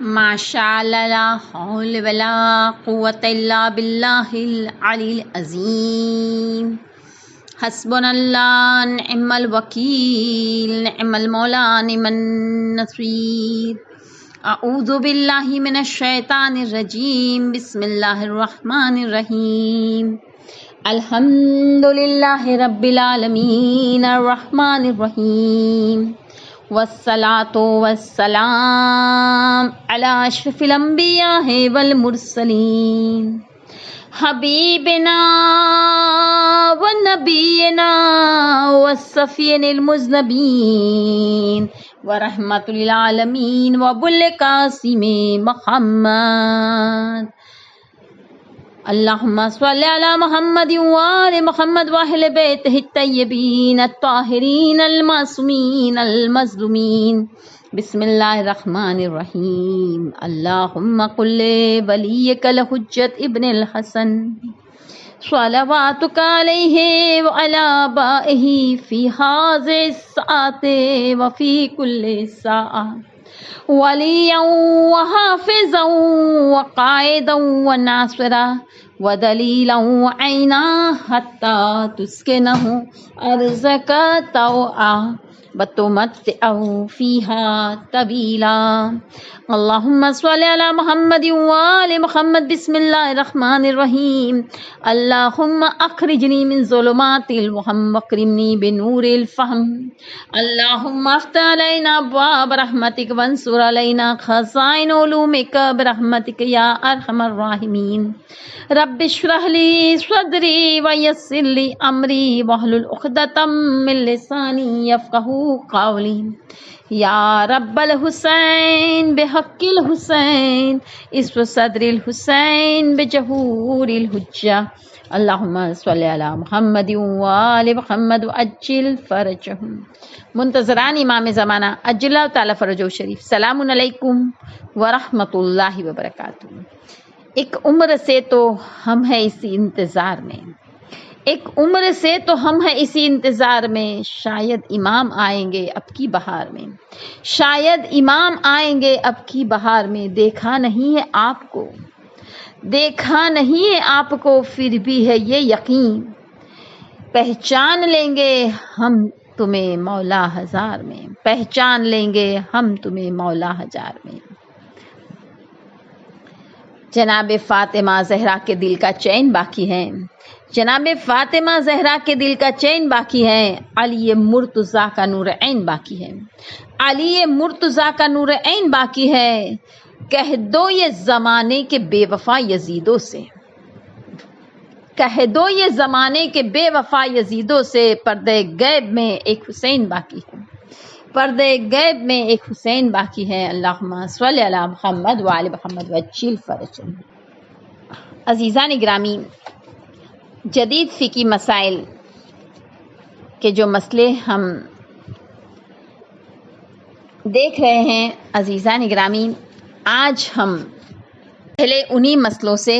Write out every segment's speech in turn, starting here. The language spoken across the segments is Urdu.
ماشاءاللہ لا حول ولا قوت الا باللہ العلی العظیم. حسبنا اللہ نعم الوکیل نعم المولا نعم النصیر. اعوذ باللہ من الشیطان الرجیم. بسم اللہ الرحمن الرحیم. الحمد للہ رب العالمین الرحمن الرحیم والصلاة والسلام علی اشرف الانبیاء والمرسلین حبیبنا ونبینا والصفین المذنبین ورحمۃ للعالمین وابو القاسم محمد. اللہم صلی علی محمد وآل محمد واہل بیتہ الطیبین الطاہرین المعصومین المظلومین. بسم اللہ الرحمن الرحیم. اللہم قل ولیک الحجت ابن الحسن صلواتک علیہ وعلی آبائہ فی ھذہ الساعۃ وفی کل ساعۃ ولیاً وحافظاً وقائداً وناصرا ودلیلا وعینا حتی تسکنہ ارضک طوعا وتمتعہ فیہا طویلا. اللہم صلی علی محمد وآل محمد. بسم اللہ الرحمن الرحیم. اللہم اخرجنی من ظلمات الوہم واکرمنی بنور الفہم. اللہم افتح علینا ابواب رحمتک وانصر علینا خزائن علومک برحمتک یا ارحم الراحمین. رب اشرح لی صدری ویسر لی امری واحلل عقدۃ من لسانی یفقہوا قولی. یا رب الحسین بحق الحسین اسر صدر الحسین بجہور الحجہ. اللہم صلی علی محمد وآل محمد وعجل فرجہم. منتظران امام زمانہ عجل اللہ تعالی فرجہ شریف. سلام علیکم ورحمۃ اللہ وبرکاتہ. ایک عمر سے تو ہم ہیں اسی انتظار میں، ایک عمر سے تو ہم ہیں اسی انتظار میں. شاید امام آئیں گے اب کی بہار میں، شاید امام آئیں گے اب کی بہار میں. دیکھا نہیں ہے آپ کو، دیکھا نہیں ہے آپ کو، پھر بھی ہے یہ یقین پہچان لیں گے ہم تمہیں مولا ہزار میں، پہچان لیں گے ہم تمہیں مولا ہزار میں. جناب فاطمہ زہرا کے دل کا چین باقی ہے، جناب فاطمہ زہرا کے دل کا چین باقی ہے. علی مرتضیٰ کا نور عین باقی ہے، علی مرتضیٰ کا نور عین باقی ہے. کہہ دو یہ زمانے کے بے وفا یزیدوں سے، کہہ دو یہ زمانے کے بے وفا یزیدوں سے. پردے غیب میں ایک حسین باقی ہے، پردے غیب میں ایک حسین باقی ہے. اللہم صلی علی محمد وآل محمد وعجل فرجہم. عزیزان گرامی، جدید فقہی مسائل کے جو مسئلے ہم دیکھ رہے ہیں، عزیزان گرامی، آج ہم پہلے انہی مسئلوں سے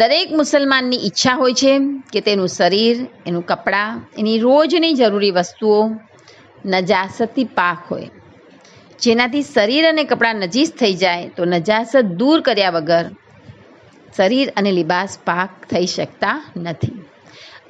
દરેક મુસલમાનની ઈચ્છા હોય છે કે તેનું શરીર, એનું કપડાં, એની રોજની જરૂરી વસ્તુઓ નજાસતથી પાક હોય. જેનાથી શરીર અને કપડાં નજીસ થઈ જાય તો નજાસત દૂર કર્યા વગર શરીર અને લિબાસ પાક થઈ શકતા નથી.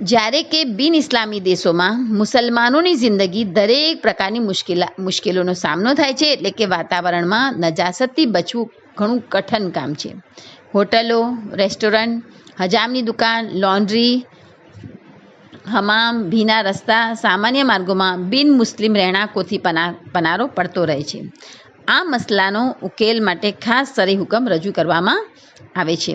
જ્યારે કે બિન ઇસ્લામી દેશોમાં મુસલમાનોની જિંદગી દરેક પ્રકારની મુશ્કેલીઓનો સામનો થાય છે, એટલે કે વાતાવરણમાં નજાસતથી બચવું ઘણું કઠિન કામ છે. હોટલો, રેસ્ટોરન્ટ, હજામની દુકાન, લોન્ડ્રી, હમામ, ભીના રસ્તા, સામાન્ય માર્ગોમાં બિન મુસ્લિમ રહેણાંકોથી પનારો પડતો રહે છે. આ મસલાનો ઉકેલ માટે ખાસ શરઈ હુકમ રજૂ કરવામાં આવે છે.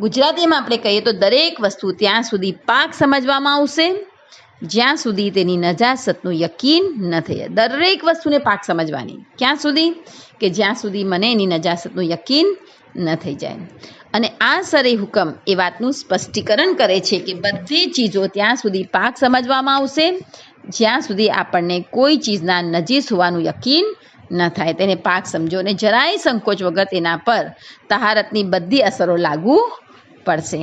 ગુજરાતીમાં આપણે કહીએ તો દરેક વસ્તુ ત્યાં સુધી પાક સમજવામાં આવશે જ્યાં સુધી તેની નજાસતનું યકીન ન થઈ જાય. દરેક વસ્તુને પાક સમજવાની ક્યાં સુધી કે જ્યાં સુધી મને એની નજાસતનું યકીન ન થઈ જાય. અને આ શરઈ હુકમ એ વાતનું સ્પષ્ટીકરણ કરે છે કે બધી ચીજો ત્યાં સુધી પાક સમજવામાં આવશે જ્યાં સુધી આપણને કોઈ ચીજના નજીસ હોવાનું યકીન ન થાય. તેને પાક સમજો અને જરાય સંકોચ વગર તેના પર તહારતની બધી અસરો લાગુ પડશે.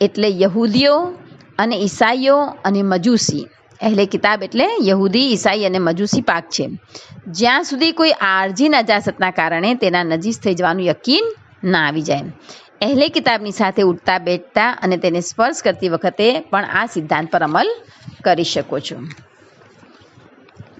એટલે યહૂદીઓ અને ઈસાઈઓ અને મજૂસી. અહેલે કિતાબ એટલે યહૂદી, ઈસાઈ અને મજૂસી પાક છે જ્યાં સુધી કોઈ આરજી નજાસતના કારણે તેના નજીસ થઈ જવાનું યકીન ના આવી જાય. અહેલે કિતાબની સાથે ઉઠતા બેઠતા અને તેને સ્પર્શ કરતી વખતે પણ આ સિદ્ધાંત પર અમલ કરી શકો છો.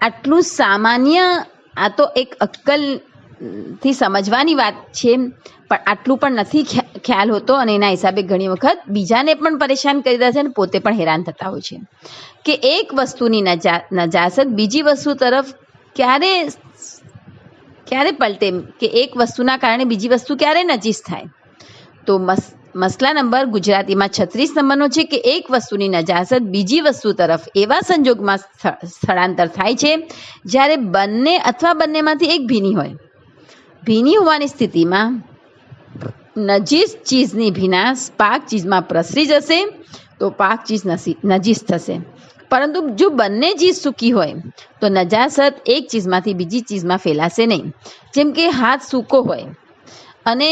આટલું સામાન્ય, આ તો એક અક્કલ થી સમજવાની વાત છે, પણ આટલું પણ નથી ખ્યાલ હોતો અને એના હિસાબે ઘણી વખત બીજાને પણ પરેશાન કરી દે છે અને પોતે પણ હેરાન થતા હોય છે કે એક વસ્તુની નજાસત બીજી વસ્તુ તરફ ક્યારે પલટે, કે એક વસ્તુના કારણે બીજી વસ્તુ ક્યારે નજીસ થાય. તો મસલા નંબર ગુજરાતીમાં 36 નંબરનો છે કે એક વસ્તુની નજાસત બીજી વસ્તુ તરફ એવા સંજોગમાં સ્થળાંતર થાય છે જ્યારે બંને અથવા બંનેમાંથી એક ભીની હોય. ભીની હોવાની સ્થિતિમાં નજીસ ચીજની ભીનાશ પાક ચીજમાં પ્રસરી જશે તો પાક ચીજ નજીસ થશે. પરંતુ જો બંને ચીજ સૂકી હોય તો નજાસત એક ચીજમાંથી બીજી ચીજમાં ફેલાશે નહીં. જેમ કે હાથ સૂકો હોય અને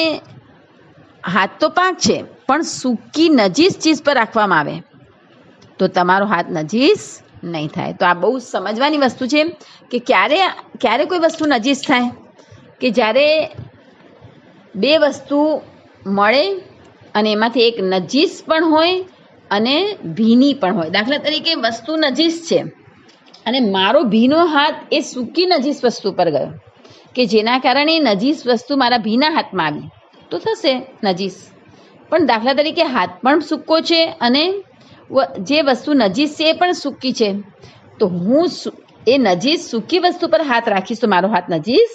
હાથ તો પાક છે પણ સૂકી નજીસ ચીજ પર રાખવામાં આવે તો તમારો હાથ નજીસ નહીં થાય. તો આ બહુ સમજવાની વસ્તુ છે કે ક્યારે કોઈ વસ્તુ નજીસ થાય કે જ્યારે બે વસ્તુ મળે અને એમાંથી એક નજીસ પણ હોય અને ભીની પણ હોય. દાખલા તરીકે વસ્તુ નજીસ છે અને મારો ભીનો હાથ એ સૂકી નજીસ વસ્તુ પર ગયો કે જેના કારણે નજીસ વસ્તુ મારા ભીના હાથમાં આવી તો થશે નજીસ. પણ દાખલા તરીકે હાથ પણ સૂકો છે અને જે વસ્તુ નજીસ છે એ પણ સૂકી છે તો હું એ નજીસ સૂકી વસ્તુ પર હાથ રાખીશ તો મારો હાથ નજીસ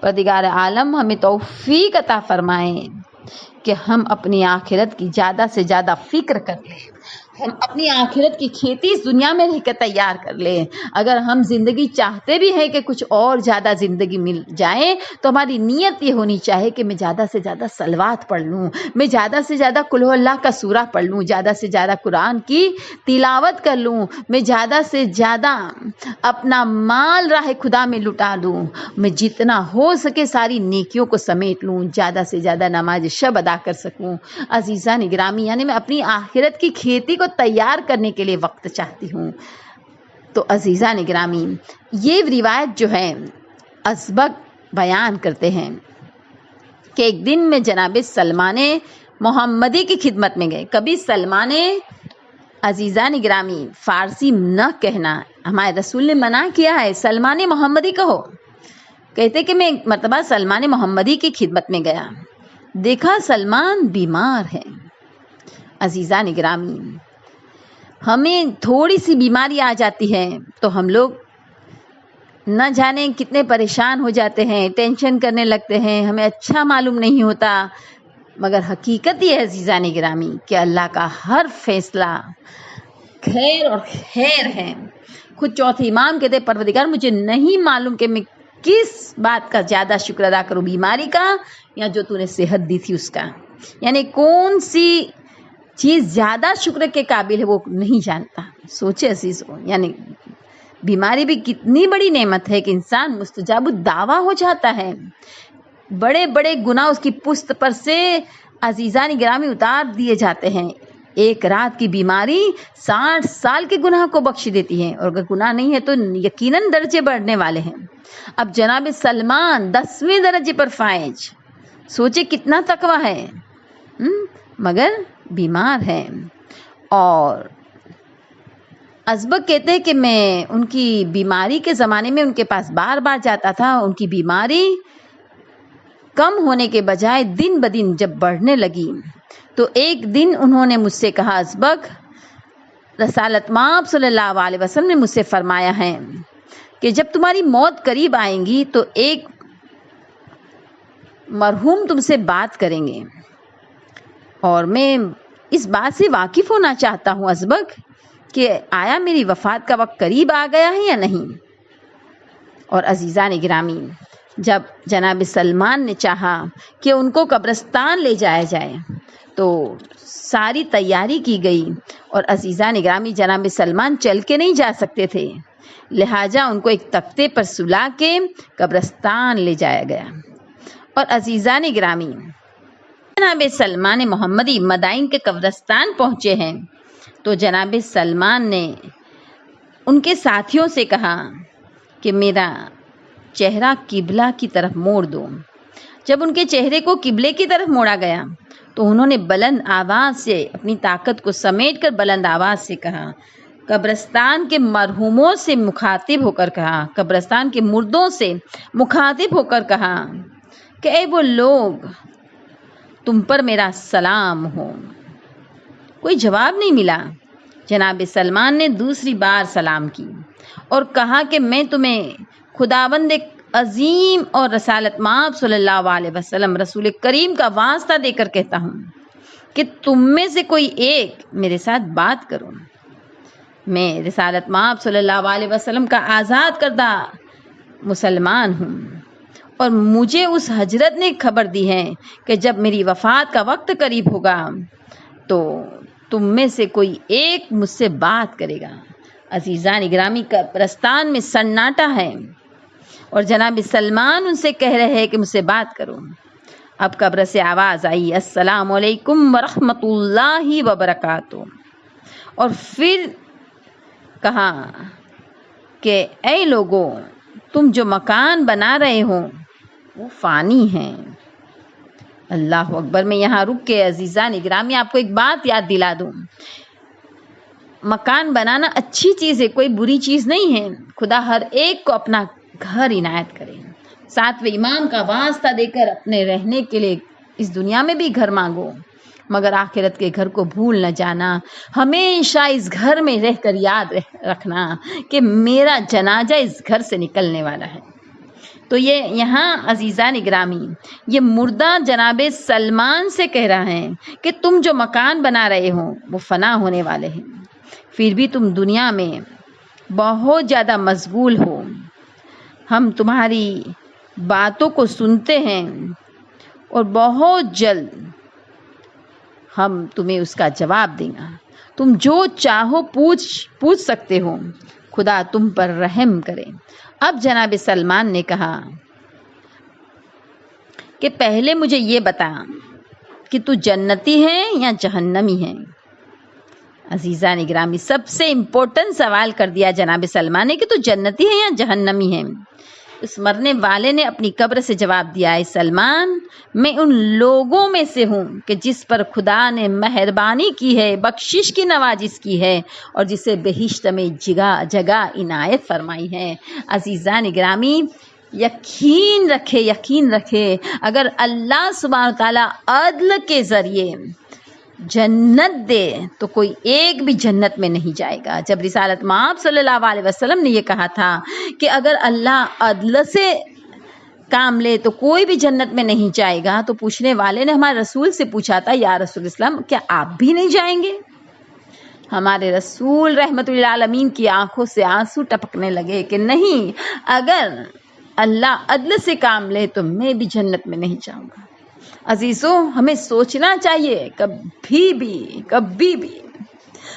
پروردگار عالم ہمیں توفیق عطا فرمائے کہ ہم اپنی آخرت کی زیادہ سے زیادہ فکر کر لیں، ہم اپنی آخرت کی کھیتی اس دنیا میں رہ کے تیار کر لیں۔ اگر ہم زندگی چاہتے بھی ہیں کہ کچھ اور زیادہ زندگی مل جائے تو ہماری نیت یہ ہونی چاہیے کہ میں زیادہ سے زیادہ صلوات پڑھ لوں، میں زیادہ سے زیادہ قل ہو اللہ کا سورہ پڑھ لوں، زیادہ سے زیادہ قرآن کی تلاوت کر لوں، میں زیادہ سے زیادہ اپنا مال راہ خدا میں لٹا دوں، میں جتنا ہو سکے ساری نیکیوں کو سمیٹ لوں، زیادہ سے زیادہ نماز شب ادا کر سکوں۔ عزیزان گرامی، یعنی میں اپنی آخرت کی کھیتی کو تیار کرنے کے لیے وقت چاہتی ہوں۔ تو عزیزان گرامی، یہ روایت جو ہے ازبق بیان کرتے ہیں کہ ایک دن میں جناب سلمان محمدی کی خدمت میں گئے۔ کبھی سلمان، عزیزان گرامی، فارسی نہ کہنا، ہمارے رسول نے منع کیا ہے، سلمان محمدی کہو۔ کہتے کہ میں ایک مرتبہ سلمان محمدی کی خدمت میں گیا، دیکھا سلمان بیمار ہے۔ عزیزان گرامی، ہمیں تھوڑی سی بیماری آ جاتی ہے تو ہم لوگ نہ جانے کتنے پریشان ہو جاتے ہیں، ٹینشن کرنے لگتے ہیں، ہمیں اچھا معلوم نہیں ہوتا، مگر حقیقت یہ ہے عزیزان گرامی کہ اللہ کا ہر فیصلہ خیر اور خیر ہے۔ خود چوتھے امام کہتے پروردگار مجھے نہیں معلوم کہ میں کس بات کا زیادہ شکر ادا کروں، بیماری کا یا جو تو نے صحت دی تھی اس کا، یعنی کون سی چیز زیادہ شکر کے قابل ہے وہ نہیں جانتا۔ سوچے عزیز ہو، یعنی بیماری بھی کتنی بڑی نعمت ہے کہ انسان مستجاب الدعویٰ ہو جاتا ہے، بڑے بڑے گناہ اس کی پشت پر سے عزیزان گرامی اتار دیے جاتے ہیں۔ ایک رات کی بیماری 60 سال کے گناہ کو بخش دیتی ہے، اور اگر گناہ نہیں ہے تو یقیناً درجے بڑھنے والے ہیں۔ اب جناب سلمان 10ویں درجے پر فائز، سوچے کتنا تقویٰ ہے، مگر بیمار ہے۔ اور ازبق کہتے ہیں کہ میں ان کی بیماری کے زمانے میں ان کے پاس بار بار جاتا تھا، ان کی بیماری کم ہونے کے بجائے دن بدن جب بڑھنے لگی تو ایک دن انہوں نے مجھ سے کہا، ازبق، رسالت مآب صلی اللہ علیہ وسلم نے مجھ سے فرمایا ہے کہ جب تمہاری موت قریب آئیں گی تو ایک مرحوم تم سے بات کریں گے، اور میں اس بات سے واقف ہونا چاہتا ہوں ازبق کہ آیا میری وفات کا وقت قریب آ گیا ہے یا نہیں۔ اور عزیزان گرامی، جب جناب سلمان نے چاہا کہ ان کو قبرستان لے جایا جائے تو ساری تیاری کی گئی، اور عزیزان گرامی جناب سلمان چل کے نہیں جا سکتے تھے، لہٰذا ان کو ایک تختے پر سلا کے قبرستان لے جایا گیا۔ اور عزیزان گرامی، جناب سلمان محمدی مدائن کے قبرستان پہنچے ہیں تو جناب سلمان نے ان کے ساتھیوں سے کہا کہ میرا چہرہ قبلہ کی طرف موڑ دو۔ جب ان کے چہرے کو قبلے کی طرف موڑا گیا تو انہوں نے بلند آواز سے اپنی طاقت کو سمیٹ کر بلند آواز سے کہا، قبرستان کے مرحوموں سے مخاطب ہو کر کہا، قبرستان کے مردوں سے مخاطب ہو کر کہا کہ اے وہ لوگ، تم پر میرا سلام ہو۔ کوئی جواب نہیں ملا۔ جناب سلمان نے دوسری بار سلام کی اور کہا کہ میں تمہیں خداوند عظیم اور رسالت مآب صلی اللہ علیہ وسلم رسول کریم کا واسطہ دے کر کہتا ہوں کہ تم میں سے کوئی ایک میرے ساتھ بات کرو۔ میں رسالت مآب صلی اللہ علیہ وسلم کا آزاد کردہ مسلمان ہوں، اور مجھے اس حضرت نے خبر دی ہے کہ جب میری وفات کا وقت قریب ہوگا تو تم میں سے کوئی ایک مجھ سے بات کرے گا۔ عزیزان گرامی، قبرستان میں سناٹا ہے اور جناب سلمان ان سے کہہ رہے ہیں کہ مجھ سے بات کرو۔ اب قبر سے آواز آئی، السلام علیکم ورحمۃ اللہ وبرکاتہ، اور پھر کہا کہ اے لوگوں، تم جو مکان بنا رہے ہو وہ فانی ہیں۔ اللہ اکبر۔ میں یہاں رک کے عزیزان گرامی آپ کو ایک بات یاد دلا دوں، مکان بنانا اچھی چیز ہے، کوئی بری چیز نہیں ہے۔ خدا ہر ایک کو اپنا گھر عنایت کرے، 7ویں امام کا واسطہ دے کر اپنے رہنے کے لیے اس دنیا میں بھی گھر مانگو، مگر آخرت کے گھر کو بھول نہ جانا۔ ہمیشہ اس گھر میں رہ کر یاد رکھنا کہ میرا جنازہ اس گھر سے نکلنے والا ہے۔ تو یہ یہاں عزیزان گرامی یہ مردہ جناب سلمان سے کہہ رہا ہے کہ تم جو مکان بنا رہے ہو وہ فنا ہونے والے ہیں، پھر بھی تم دنیا میں بہت زیادہ مشغول ہو، ہم تمہاری باتوں کو سنتے ہیں اور بہت جلد ہم تمہیں اس کا جواب دیں گا، تم جو چاہو پوچھ سکتے ہو، خدا تم پر رحم کرے۔ اب جناب سلمان نے کہا کہ پہلے مجھے یہ بتا کہ تو جنتی ہے یا جہنمی ہے؟ عزیزان گرامی سب سے امپورٹنٹ سوال کر دیا جناب سلمان نے کہ تو جنتی ہے یا جہنمی ہے؟ اس مرنے والے نے اپنی قبر سے جواب دیا، اے سلمان، میں ان لوگوں میں سے ہوں کہ جس پر خدا نے مہربانی کی ہے، بخشش کی نوازش کی ہے اور جسے بہشت میں جگہ عنایت فرمائی ہے۔ عزیزان گرامی یقین رکھے اگر اللہ سبحانہ تعالیٰ عدل کے ذریعے جنت دے تو کوئی ایک بھی جنت میں نہیں جائے گا۔ جب رسالت مآب صلی اللہ علیہ وسلم نے یہ کہا تھا کہ اگر اللہ عدل سے کام لے تو کوئی بھی جنت میں نہیں جائے گا، تو پوچھنے والے نے ہمارے رسول سے پوچھا تھا، یا رسول اسلام کیا آپ بھی نہیں جائیں گے؟ ہمارے رسول رحمت للعالمین کی آنکھوں سے آنسو ٹپکنے لگے کہ نہیں، اگر اللہ عدل سے کام لے تو میں بھی جنت میں نہیں جاؤں گا۔ عزیزوں ہمیں سوچنا چاہیے کبھی بھی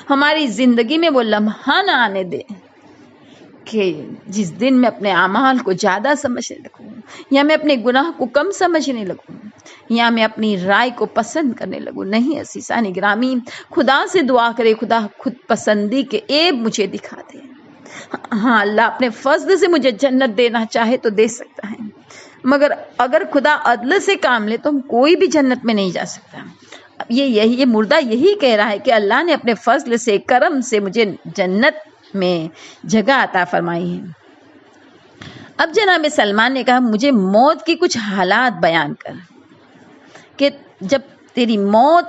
ہماری زندگی میں وہ لمحہ نہ آنے دے کہ جس دن میں اپنے اعمال کو زیادہ سمجھنے لگوں، یا میں اپنے گناہ کو کم سمجھنے لگوں، یا میں اپنی رائے کو پسند کرنے لگوں۔ نہیں عزیزان گرامی، خدا سے دعا کرے خدا خود پسندی کے عیب مجھے دکھا دے۔ ہاں اللہ اپنے فضل سے مجھے جنت دینا چاہے تو دے سکتا ہے، مگر اگر خدا عدل سے کام لے تو ہم کوئی بھی جنت میں نہیں جا سکتا۔ اب یہ مردہ یہی کہہ رہا ہے کہ اللہ نے اپنے فضل سے، کرم سے مجھے جنت میں جگہ عطا فرمائی ہے۔ اب جناب سلمان نے کہا مجھے موت کی کچھ حالات بیان کر کہ جب تیری موت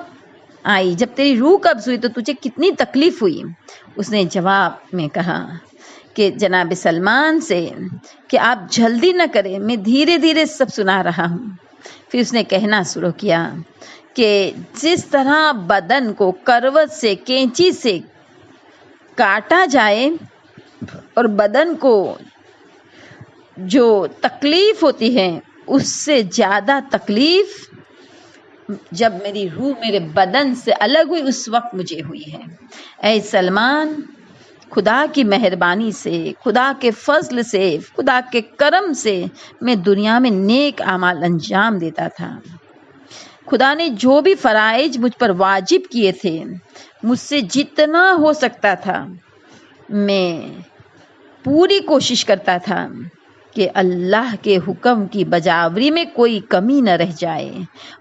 آئی، جب تیری روح قبض ہوئی تو تجھے کتنی تکلیف ہوئی۔ اس نے جواب میں کہا کہ جناب سلمان سے کہ آپ جلدی نہ کریں، میں دھیرے دھیرے سب سنا رہا ہوں۔ پھر اس نے کہنا شروع کیا کہ جس طرح بدن کو کروٹ سے، کینچی سے کاٹا جائے اور بدن کو جو تکلیف ہوتی ہے اس سے زیادہ تکلیف جب میری روح میرے بدن سے الگ ہوئی اس وقت مجھے ہوئی ہے۔ اے سلمان، خدا کی مہربانی سے، خدا کے فضل سے، خدا کے کرم سے میں دنیا میں نیک اعمال انجام دیتا تھا۔ خدا نے جو بھی فرائض مجھ پر واجب کیے تھے، مجھ سے جتنا ہو سکتا تھا میں پوری کوشش کرتا تھا کہ اللہ کے حکم کی بجاوری میں کوئی کمی نہ رہ جائے۔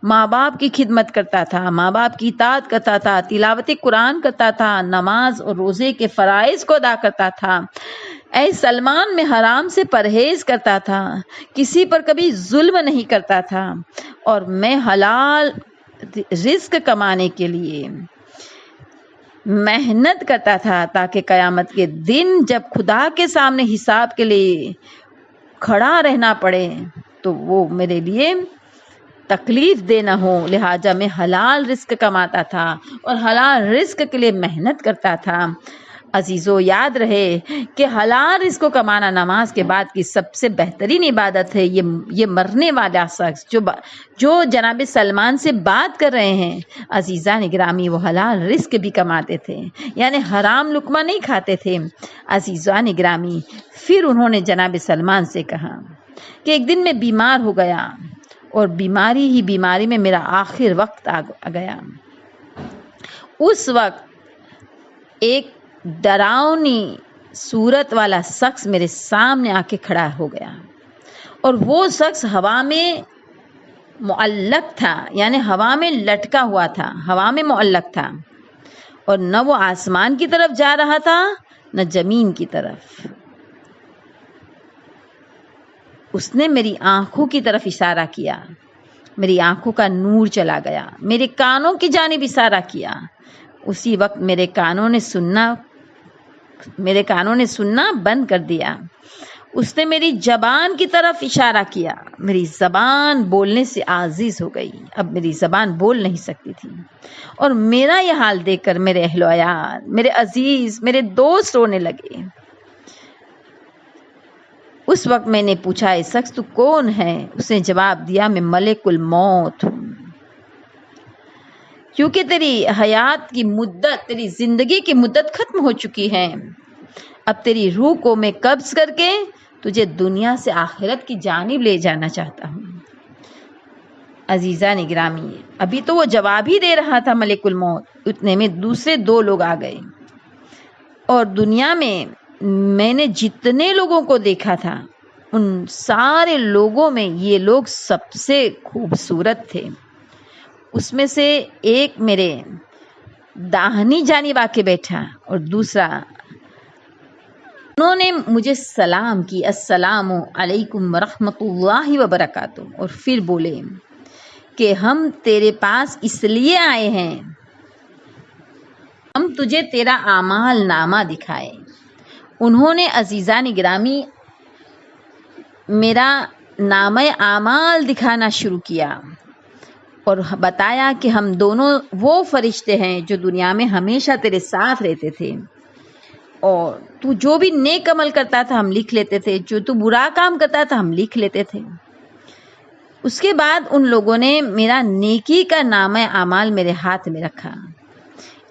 ماں باپ کی خدمت کرتا تھا، ماں باپ کی اطاعت کرتا تھا، تلاوت قرآن کرتا تھا، نماز اور روزے کے فرائض کو ادا کرتا تھا۔ اے سلمان، میں حرام سے پرہیز کرتا تھا، کسی پر کبھی ظلم نہیں کرتا تھا، اور میں حلال رزق کمانے کے لیے محنت کرتا تھا تاکہ قیامت کے دن جب خدا کے سامنے حساب کے لیے کھڑا رہنا پڑے تو وہ میرے لیے تکلیف دہ نہ ہو۔ لہٰذا میں حلال رزق کماتا تھا اور حلال رزق کے لیے محنت کرتا تھا۔ عزیزو یاد رہے کہ حلال رزق کو کمانا نماز کے بعد کی سب سے بہترین عبادت ہے۔ یہ مرنے والا شخص جو جناب سلمان سے بات کر رہے ہیں عزیزان گرامی، وہ حلال رزق بھی کماتے تھے، یعنی حرام لقمہ نہیں کھاتے تھے۔ عزیزان گرامی، پھر انہوں نے جناب سلمان سے کہا کہ ایک دن میں بیمار ہو گیا اور بیماری میں میرا آخر وقت آ گیا۔ اس وقت ایک ڈراؤنی صورت والا شخص میرے سامنے آ کے کھڑا ہو گیا، اور وہ شخص ہوا میں معلق تھا، یعنی ہوا میں لٹکا ہوا تھا، ہوا میں معلق تھا، اور نہ وہ آسمان کی طرف جا رہا تھا نہ زمین کی طرف۔ اس نے میری آنکھوں کی طرف اشارہ کیا، میری آنکھوں کا نور چلا گیا، میرے کانوں کی جانب اشارہ کیا۔ اسی وقت میرے کانوں نے سننا بند کر دیا۔ اس نے میری زبان کی طرف اشارہ کیا، میری زبان بولنے سے عاجز ہو گئی، اب میری زبان بول نہیں سکتی تھی، اور میرا یہ حال دیکھ کر میرے اہل و عیال، میرے عزیز، میرے دوست رونے لگے۔ اس وقت میں نے پوچھا اے شخص تو کون ہے؟ اس نے جواب دیا میں ملک الموت ہوں، کیونکہ تیری حیات کی مدت، تیری زندگی کی مدت ختم ہو چکی ہے، اب تیری روح کو میں قبض کر کے تجھے دنیا سے آخرت کی جانب لے جانا چاہتا ہوں۔ عزیزان گرامی، ابھی تو وہ جواب ہی دے رہا تھا ملک الموت، اتنے میں دوسرے 2 لوگ آ گئے، اور دنیا میں نے جتنے لوگوں کو دیکھا تھا ان سارے لوگوں میں یہ لوگ سب سے خوبصورت تھے۔ اس میں سے ایک میرے داہنی جانب آ کے بیٹھا اور دوسرا، انہوں نے مجھے سلام کی، السلام علیکم ورحمۃ اللہ وبرکاتہ، اور پھر بولے کہ ہم تیرے پاس اس لیے آئے ہیں ہم تجھے تیرا اعمال نامہ دکھائے۔ انہوں نے عزیزان گرامی میرا نامہ اعمال دکھانا شروع کیا اور بتایا کہ ہم دونوں وہ فرشتے ہیں جو دنیا میں ہمیشہ تیرے ساتھ رہتے تھے، اور تو جو بھی نیک عمل کرتا تھا ہم لکھ لیتے تھے، جو تو برا کام کرتا تھا ہم لکھ لیتے تھے۔ اس کے بعد ان لوگوں نے میرا نیکی کا نامہ اعمال میرے ہاتھ میں رکھا،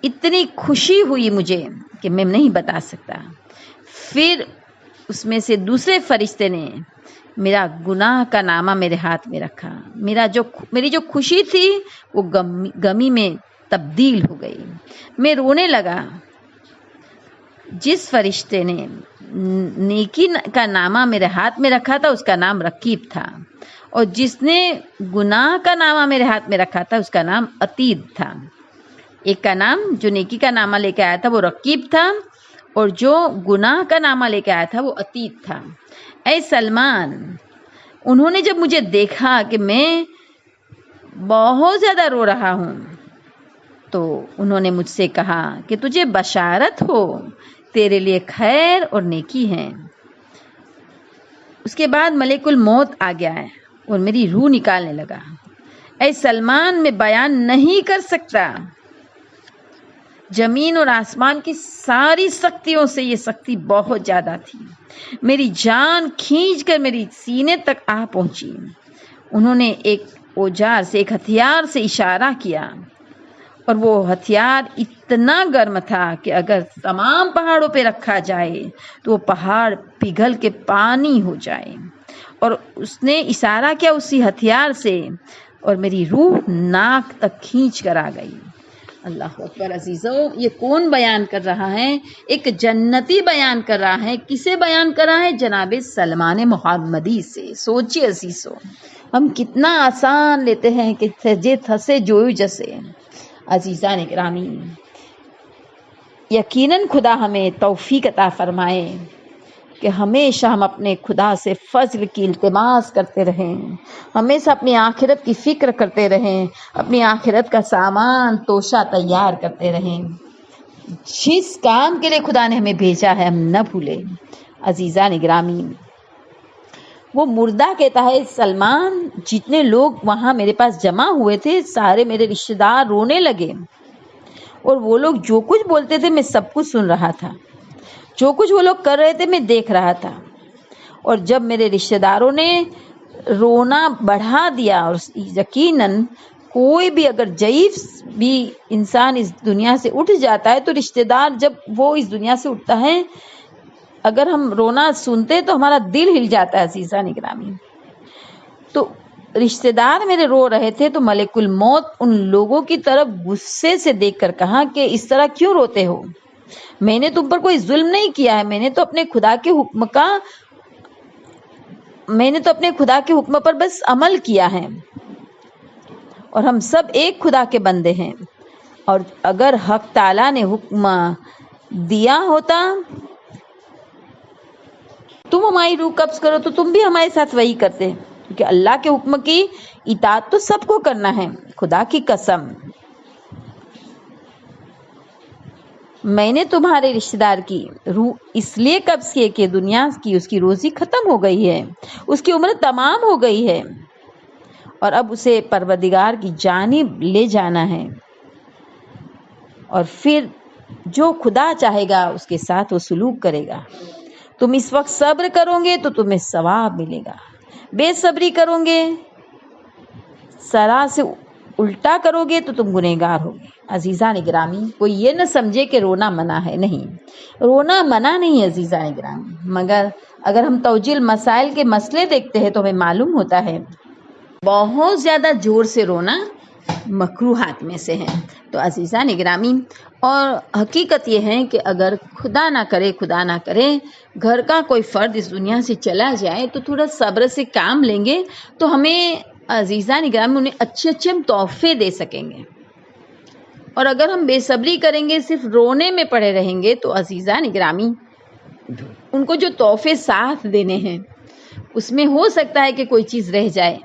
اتنی خوشی ہوئی مجھے کہ میں نہیں بتا سکتا۔ پھر اس میں سے دوسرے فرشتے نے میرا گناہ کا نامہ میرے ہاتھ میں رکھا، میری جو خوشی تھی وہ غمی میں تبدیل ہو گئی، میں رونے لگا۔ جس فرشتے نے نیکی کا نامہ میرے ہاتھ میں رکھا تھا اس کا نام رقیب تھا، اور جس نے گناہ کا نامہ میرے ہاتھ میں رکھا تھا اس کا نام عتید تھا۔ ایک کا نام جو نیکی کا نامہ لے کے آیا تھا وہ رقیب تھا، اور جو گناہ کا نامہ لے کے آیا تھا وہ عتید تھا۔ اے سلمان، انہوں نے جب مجھے دیکھا کہ میں بہت زیادہ رو رہا ہوں تو انہوں نے مجھ سے کہا کہ تجھے بشارت ہو، تیرے لیے خیر اور نیکی ہے۔ اس کے بعد ملک الموت آ گیا ہے اور میری روح نکالنے لگا۔ اے سلمان، میں بیان نہیں کر سکتا، زمین اور آسمان کی ساری سختیوں سے یہ سختی بہت زیادہ تھی، میری جان کھینچ کر میری سینے تک آ پہنچی۔ انہوں نے ایک اوزار سے، ایک ہتھیار سے اشارہ کیا، اور وہ ہتھیار اتنا گرم تھا کہ اگر تمام پہاڑوں پہ رکھا جائے تو وہ پہاڑ پگھل کے پانی ہو جائے، اور اس نے اشارہ کیا اسی ہتھیار سے، اور میری روح ناک تک کھینچ کر آ گئی۔ اللہ اکبر عزیزو، یہ کون بیان کر رہا ہے؟ ایک جنتی بیان کر رہا ہے۔ کسے بیان کر رہا ہے؟ جناب سلمان محمدی سے۔ سوچیے عزیزو، ہم کتنا آسان لیتے ہیں کہ تھجے تھسے جویو جسے۔ عزیزان گرامی، یقیناً خدا ہمیں توفیق عطا فرمائے کہ ہمیشہ ہم اپنے خدا سے فضل کی التماس کرتے رہیں، ہمیشہ اپنی آخرت کی فکر کرتے رہیں، اپنی آخرت کا سامان توشہ تیار کرتے رہیں۔ جس کام کے لیے خدا نے ہمیں بھیجا ہے ہم نہ بھولیں۔ عزیزان گرامی، وہ مردہ کہتا ہے سلمان، جتنے لوگ وہاں میرے پاس جمع ہوئے تھے سارے میرے رشتہ دار رونے لگے، اور وہ لوگ جو کچھ بولتے تھے میں سب کچھ سن رہا تھا، جو کچھ وہ لوگ کر رہے تھے میں دیکھ رہا تھا، اور جب میرے رشتہ داروں نے رونا بڑھا دیا، اور یقیناً کوئی بھی اگر ضعیف بھی انسان اس دنیا سے اٹھ جاتا ہے تو رشتہ دار جب وہ اس دنیا سے اٹھتا ہے، اگر ہم رونا سنتے تو ہمارا دل ہل جاتا ہے۔ عزیزان گرامی، تو رشتہ دار میرے رو رہے تھے تو ملک الموت ان لوگوں کی طرف غصے سے دیکھ کر کہا کہ اس طرح کیوں روتے ہو؟ میں نے تم پر کوئی ظلم نہیں کیا ہے، میں نے تو اپنے خدا کے حکم پر بس عمل کیا ہے، اور ہم سب ایک خدا کے بندے ہیں، اور اگر حق تعالیٰ نے حکم دیا ہوتا تم ہماری روح قبض کرو تو تم بھی ہمارے ساتھ وہی کرتے، کیونکہ اللہ کے حکم کی اطاعت تو سب کو کرنا ہے۔ خدا کی قسم، میں نے تمہارے رشتہ دار کی روح اس لیے قبض کی کہ دنیا کی اس کی روزی ختم ہو گئی ہے، اس کی عمر تمام ہو گئی ہے اور اب اسے پروردگار کی جانب لے جانا ہے، اور پھر جو خدا چاہے گا اس کے ساتھ وہ سلوک کرے گا۔ تم اس وقت صبر کرو گے تو تمہیں ثواب ملے گا، بے صبری کرو گے، سرا سے الٹا کرو گے تو تم گنہگار ہوگے۔ عزیزان گرامی، کوئی یہ نہ سمجھے کہ رونا منع ہے، نہیں، رونا منع نہیں ہے عزیزان گرامی، مگر اگر ہم توجیہ مسائل کے مسئلے دیکھتے ہیں تو ہمیں معلوم ہوتا ہے بہت زیادہ زور سے رونا مکروہات میں سے ہے۔ تو عزیزان گرامی، اور حقیقت یہ ہے کہ اگر خدا نہ کرے گھر کا کوئی فرد اس دنیا سے چلا جائے تو تھوڑا صبر سے کام لیں گے تو ہمیں عزیزان گرامی انہیں اچھے ہم تحفے دے سکیں گے، اور اگر ہم بے صبری کریں گے، صرف رونے میں پڑے رہیں گے تو عزیزان گرامی ان کو جو تحفے ساتھ دینے ہیں اس میں ہو سکتا ہے کہ کوئی چیز رہ جائے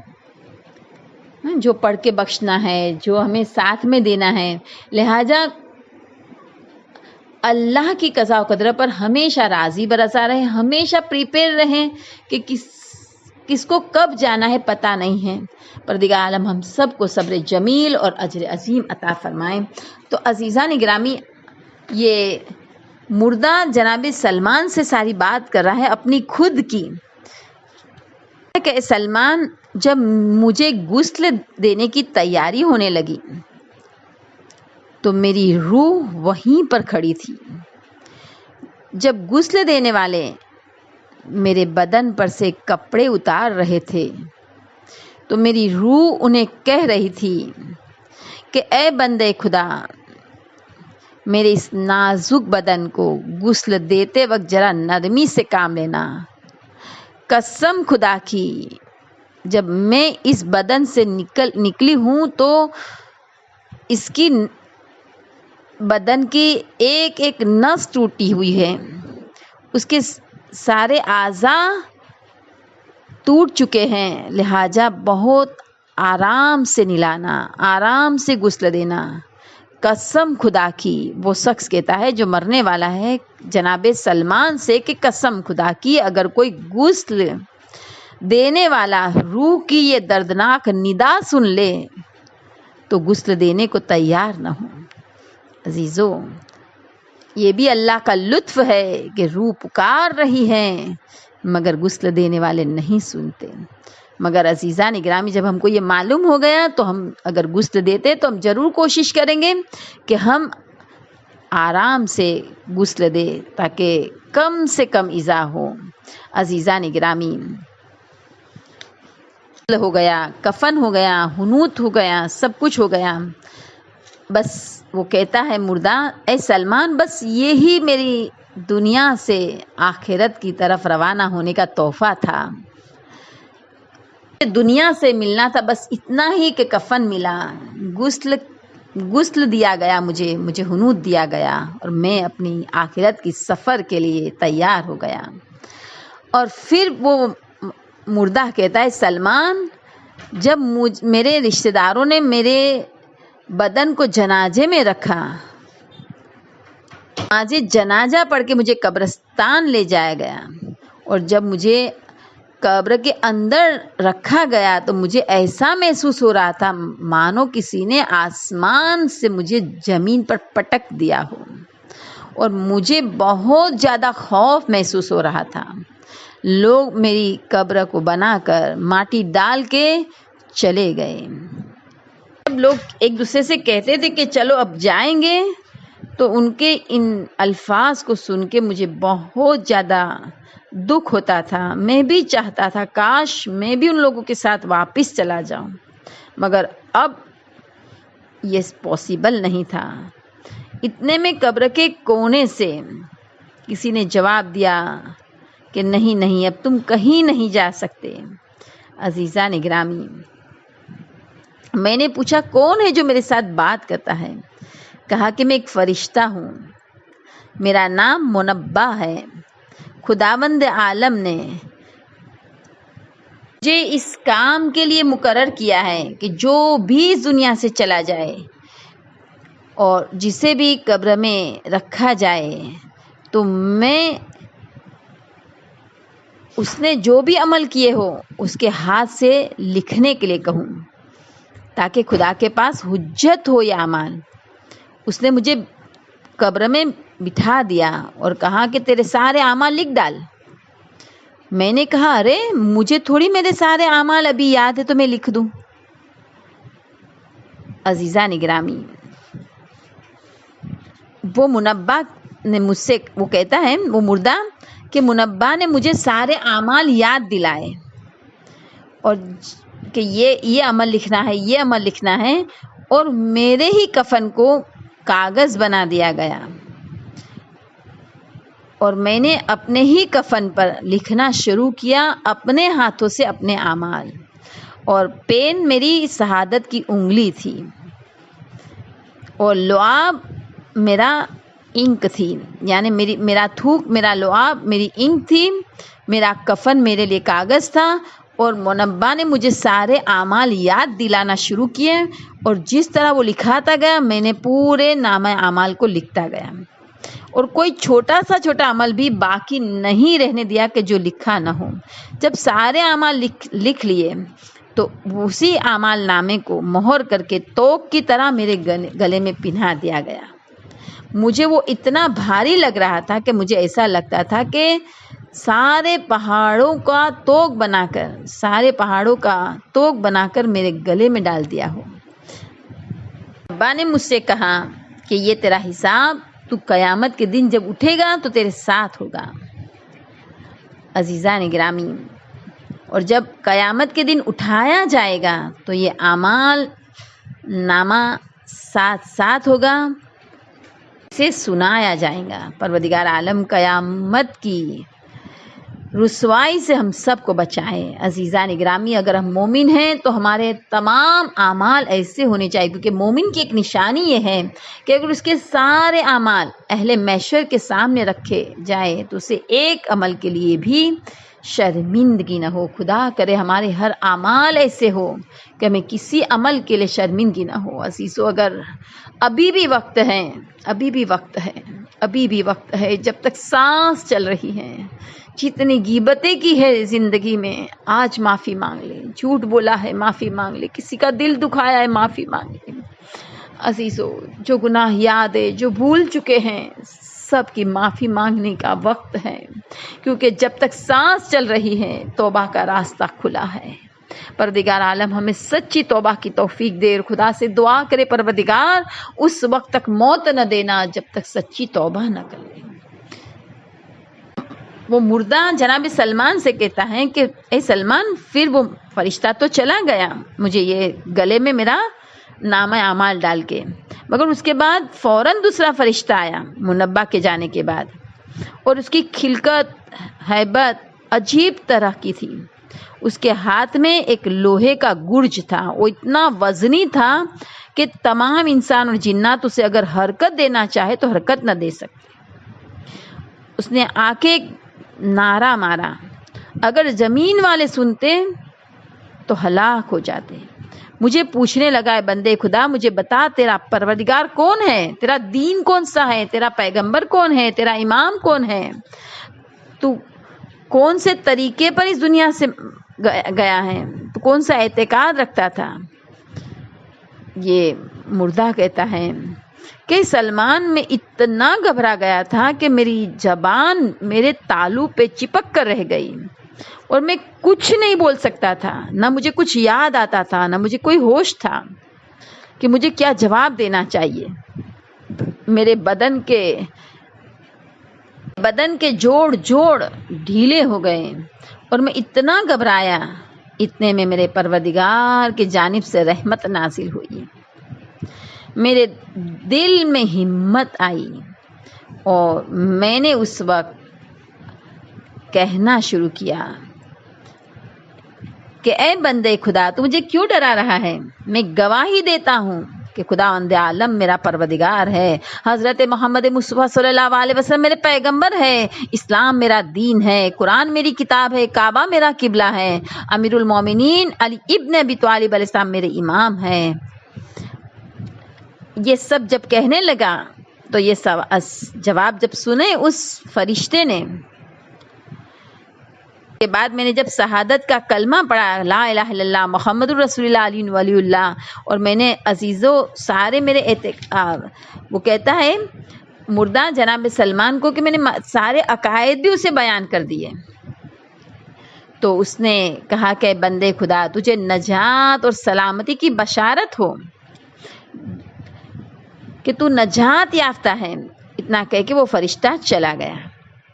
جو پڑھ کے بخشنا ہے، جو ہمیں ساتھ میں دینا ہے۔ لہٰذا اللہ کی قضاء و قدر پر ہمیشہ راضی برضا رہیں، ہمیشہ پریپیئر رہیں کہ کس کو کب جانا ہے پتہ نہیں ہے۔ پروردگار عالم ہم سب کو صبر جمیل اور اجر عظیم عطا فرمائیں۔ تو عزیزان گرامی، یہ مردہ جناب سلمان سے ساری بات کر رہا ہے اپنی خود کی، کہ اے سلمان، جب مجھے غسل دینے کی تیاری ہونے لگی تو میری روح وہیں پر کھڑی تھی۔ جب غسل دینے والے میرے بدن پر سے کپڑے اتار رہے تھے تو میری روح انہیں کہہ رہی تھی کہ اے بندے خدا، میرے اس نازک بدن کو غسل دیتے وقت ذرا نرمی سے کام لینا۔ قسم خدا کی، جب میں اس بدن سے نکلی ہوں تو اس کی بدن کی ایک ایک نس ٹوٹی ہوئی ہے، اس کے سارے اعضاء ٹوٹ چکے ہیں، لہٰذا بہت آرام سے نلانا، آرام سے غسل دینا۔ قسم خدا کی، وہ شخص کہتا ہے جو مرنے والا ہے جناب سلمان سے کہ قسم خدا کی، اگر کوئی غسل دینے والا روح کی یہ دردناک ندا سن لے تو غسل دینے کو تیار نہ ہو۔ عزیزو، یہ بھی اللہ کا لطف ہے کہ روح پکار رہی ہے مگر غسل دینے والے نہیں سنتے۔ مگر عزیزان گرامی، جب ہم کو یہ معلوم ہو گیا تو ہم اگر غسل دیتے تو ہم ضرور کوشش کریں گے کہ ہم آرام سے غسل دے تاکہ کم سے کم ایذا ہو۔ عزیزان گرامی، ہو گیا، کفن ہو گیا، حنوط ہو گیا، سب کچھ ہو گیا، بس وہ کہتا ہے مردہ، اے سلمان، بس یہی میری دنیا سے آخرت کی طرف روانہ ہونے کا تحفہ تھا، دنیا سے ملنا تھا، بس اتنا ہی کہ کفن ملا، غسل دیا گیا، مجھے حنوط دیا گیا اور میں اپنی آخرت کی سفر کے لیے تیار ہو گیا۔ اور پھر وہ مردہ کہتا ہے سلمان، جب میرے رشتہ داروں نے میرے بدن کو جنازے میں رکھا، جنازہ پڑھ کے مجھے قبرستان لے جایا گیا، اور جب مجھے قبر کے اندر رکھا گیا تو مجھے ایسا محسوس ہو رہا تھا مانو کسی نے آسمان سے مجھے زمین پر پٹک دیا ہو، اور مجھے بہت زیادہ خوف محسوس ہو رہا تھا۔ لوگ میری قبر کو بنا کر ماٹی ڈال کے چلے گئے۔ جب لوگ ایک دوسرے سے کہتے تھے کہ چلو اب جائیں گے تو ان کے ان الفاظ کو سن کے مجھے بہت زیادہ دکھ ہوتا تھا۔ میں بھی چاہتا تھا کاش میں بھی ان لوگوں کے ساتھ واپس چلا جاؤں، مگر اب یہ پاسبل نہیں تھا۔ اتنے میں قبر کے کونے سے کسی نے جواب دیا کہ نہیں، اب تم کہیں نہیں جا سکتے۔ عزیزان گرامی، میں نے پوچھا کون ہے جو میرے ساتھ بات کرتا ہے؟ کہا کہ میں ایک فرشتہ ہوں، میرا نام منبہ ہے۔ خداوند عالم نے مجھے اس کام کے لیے مقرر کیا ہے کہ جو بھی اس دنیا سے چلا جائے اور جسے بھی قبر میں رکھا جائے تو میں اس نے جو بھی عمل کیے ہو اس کے ہاتھ سے لکھنے کے لیے کہوں، تاکہ خدا کے پاس حجت ہو یہ اعمال۔ اس نے مجھے قبر میں بٹھا دیا اور کہا کہ تیرے سارے اعمال لکھ ڈال۔ میں نے کہا ارے مجھے تھوڑی میرے سارے اعمال ابھی یاد ہے تو میں لکھ دوں۔ عزیزان گرامی، وہ منبہ نے مجھ سے، وہ کہتا ہے وہ مردہ کہ منبہ نے مجھے سارے اعمال یاد دلائے اور کہ یہ عمل لکھنا ہے، یہ عمل لکھنا ہے، اور میرے ہی کفن کو کاغذ بنا دیا گیا اور میں نے اپنے ہی کفن پر لکھنا شروع کیا اپنے ہاتھوں سے اپنے اعمال، اور پین میری شہادت کی انگلی تھی اور لعاب میرا انک تھی، یعنی میرا تھوک، میرا لعاب میری انک تھی، میرا کفن میرے لیے کاغذ تھا، اور منبہ نے مجھے سارے اعمال یاد دلانا شروع کیے، اور جس طرح وہ لکھاتا گیا میں نے پورے نامہ اعمال کو لکھتا گیا، اور کوئی چھوٹا عمل بھی باقی نہیں رہنے دیا کہ جو لکھا نہ ہو۔ جب سارے اعمال لکھ لیے تو اسی اعمال نامے کو مہر کر کے توق کی طرح میرے گلے میں پہنا دیا گیا۔ مجھے وہ اتنا بھاری لگ رہا تھا کہ مجھے ایسا لگتا تھا کہ سارے پہاڑوں کا توق بنا کر میرے گلے میں ڈال دیا ہو۔ ابا نے مجھ سے کہا کہ یہ تیرا حساب تو قیامت کے دن جب اٹھے گا تو تیرے ساتھ ہوگا۔ عزیزان گرامی، اور جب قیامت کے دن اٹھایا جائے گا تو یہ اعمال نامہ ساتھ ہوگا، اسے سنایا جائے گا۔ پروردگار عالم قیامت کی رسوائی سے ہم سب کو بچائے۔ عزیزان گرامی، اگر ہم مومن ہیں تو ہمارے تمام اعمال ایسے ہونے چاہیے، کیونکہ مومن کی ایک نشانی یہ ہے کہ اگر اس کے سارے اعمال اہل محشر کے سامنے رکھے جائے تو اسے ایک عمل کے لیے بھی شرمندگی نہ ہو۔ خدا کرے ہمارے ہر اعمال ایسے ہو کہ ہمیں کسی عمل کے لیے شرمندگی نہ ہو۔ عزیزو، اگر ابھی بھی وقت ہے جب تک سانس چل رہی ہے، جتنی غیبتیں کی ہے زندگی میں، آج معافی مانگ لے۔ جھوٹ بولا ہے معافی مانگ لے، کسی کا دل دکھایا ہے معافی مانگ لے۔ عزیزو، جو گناہ یاد ہے، جو بھول چکے ہیں، سب کی معافی مانگنے کا وقت ہے، کیونکہ جب تک سانس چل رہی ہے توبہ کا راستہ کھلا ہے۔ پروردگار عالم ہمیں سچی توبہ کی توفیق دے، اور خدا سے دعا کرے پروردگار اس وقت تک موت نہ دینا جب تک سچی توبہ نہ کر لیں۔ وہ مردہ جناب سلمان سے کہتا ہے کہ اے سلمان، پھر وہ فرشتہ تو چلا گیا مجھے یہ گلے میں میرا نامہ اعمال ڈال کے، مگر اس کے بعد فوراً دوسرا فرشتہ آیا منبہ کے جانے کے بعد، اور اس کی خلقت، ہیبت عجیب طرح کی تھی۔ اس کے ہاتھ میں ایک لوہے کا گرج تھا، وہ اتنا وزنی تھا کہ تمام انسان اور جنات اسے اگر حرکت دینا چاہے تو حرکت نہ دے سکتے۔ اس نے آ کے نعرہ مارا، اگر زمین والے سنتے تو ہلاک ہو جاتے۔ مجھے پوچھنے لگا، اے بندے خدا مجھے بتا تیرا پروردگار کون ہے، تیرا دین کون سا ہے، تیرا پیغمبر کون ہے، تیرا امام کون ہے، تو کون سے طریقے پر اس دنیا سے گیا ہے، تو کون سا اعتقاد رکھتا تھا۔ یہ مردہ کہتا ہے کہ سلمان میں اتنا گھبرا گیا تھا کہ میری زبان میرے تالو پہ چپک کر رہ گئی، اور میں کچھ نہیں بول سکتا تھا، نہ مجھے کچھ یاد آتا تھا، نہ مجھے کوئی ہوش تھا کہ مجھے کیا جواب دینا چاہیے۔ میرے بدن کے جوڑ ڈھیلے ہو گئے، اور میں اتنا گھبرایا، اتنے میں میرے پروردگار کی جانب سے رحمت نازل ہوئی۔ میرے دل میں ہمت آئی، اور میں نے اس وقت کہنا شروع کیا کہ اے بندے خدا، تو مجھے کیوں ڈرا رہا ہے؟ میں گواہی دیتا ہوں کہ خداوند عالم میرا پروردگار ہے، حضرت محمد مصطفیٰ صلی اللہ علیہ وسلم میرے پیغمبر ہے، اسلام میرا دین ہے، قرآن میری کتاب ہے، کعبہ میرا قبلہ ہے، امیر المومنین علی ابن ابی طالب علیہ السلام میرے امام ہے۔ یہ سب جب کہنے لگا تو یہ جواب جب سنے اس فرشتے نے، کے بعد میں نے جب شہادت کا کلمہ پڑھا، لا الہ الا اللہ محمد الرسول اللہ علیہ ولی اللہ، اور میں نے عزیزوں سارے میرے وہ کہتا ہے مردہ جناب سلمان کو کہ میں نے سارے عقائد بھی اسے بیان کر دیے، تو اس نے کہا کہ بندے خدا تجھے نجات اور سلامتی کی بشارت ہو کہ تو نجات یافتہ ہے۔ اتنا کہہ کے وہ فرشتہ چلا گیا۔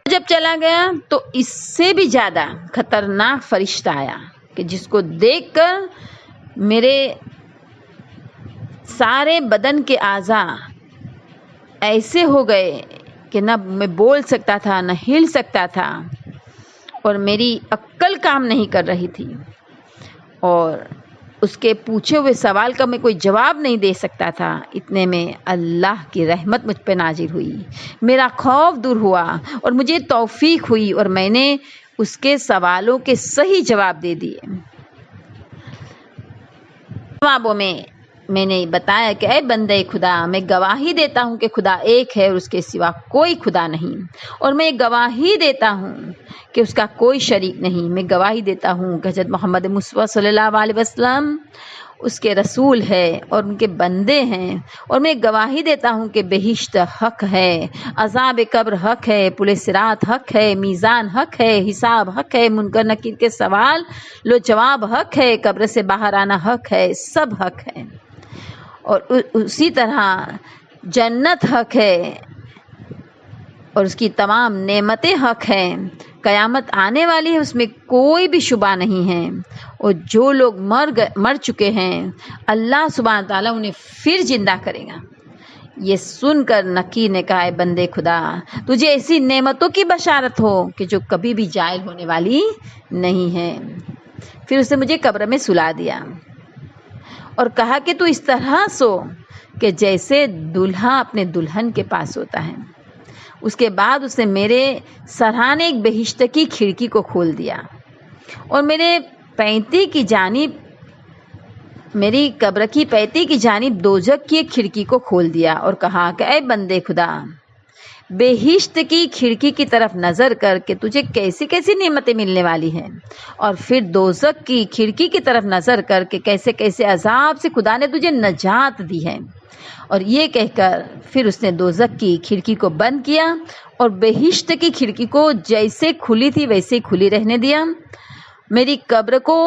جب چلا گیا تو اس سے بھی زیادہ خطرناک فرشتہ آیا کہ جس کو دیکھ کر میرے سارے بدن کے اعضاء ایسے ہو گئے کہ نہ میں بول سکتا تھا نہ ہل سکتا تھا، اور میری عقل کام نہیں کر رہی تھی، اور اس کے پوچھے ہوئے سوال کا میں کوئی جواب نہیں دے سکتا تھا۔ اتنے میں اللہ کی رحمت مجھ پہ نازل ہوئی، میرا خوف دور ہوا اور مجھے توفیق ہوئی، اور میں نے اس کے سوالوں کے صحیح جواب دے دیے۔ جوابوں میں نے بتایا کہ اے بندے خدا، میں گواہی دیتا ہوں کہ خدا ایک ہے اور اس کے سوا کوئی خدا نہیں، اور میں گواہی دیتا ہوں کہ اس کا کوئی شریک نہیں۔ میں گواہی دیتا ہوں کہ حضرت محمد مصطفیٰ صلی اللہ علیہ وسلم اس کے رسول ہے اور ان کے بندے ہیں، اور میں گواہی دیتا ہوں کہ بہشت حق ہے، عذاب قبر حق ہے، پل صراط حق ہے، میزان حق ہے، حساب حق ہے، منکر نکیر کے سوال لو جواب حق ہے، قبر سے باہر آنا حق ہے، سب حق ہے، اور اسی طرح جنت حق ہے اور اس کی تمام نعمتیں حق ہیں، قیامت آنے والی ہے، اس میں کوئی بھی شبہ نہیں ہے، اور جو لوگ مر چکے ہیں اللہ سبحانہ تعالیٰ انہیں پھر زندہ کرے گا۔ یہ سن کر نکیر نے کہا اے بندے خدا، تجھے ایسی نعمتوں کی بشارت ہو کہ جو کبھی بھی زائل ہونے والی نہیں ہے۔ پھر اس نے مجھے قبر میں سلا دیا اور کہا کہ تو اس طرح سو کہ جیسے دلہا اپنے دلہن کے پاس ہوتا ہے۔ اس کے بعد اس نے میرے سرہانے ایک بہشت کی کھڑکی کو کھول دیا اور میرے پینتی کی جانب، میری قبر کی پینتی کی جانب دوزخ کی ایک کھڑکی کو کھول دیا اور کہا کہ اے بندے خدا، بہشت کی کھڑکی کی طرف نظر کر کے تجھے کیسی کیسی نعمتیں ملنے والی ہیں، اور پھر دوزخ کی کھڑکی کی طرف نظر کر کے کیسے کیسے عذاب سے خدا نے تجھے نجات دی ہے۔ اور یہ کہہ کر پھر اس نے دوزخ کی کھڑکی کو بند کیا اور بہشت کی کھڑکی کو جیسے کھلی تھی ویسے کھلی رہنے دیا، میری قبر کو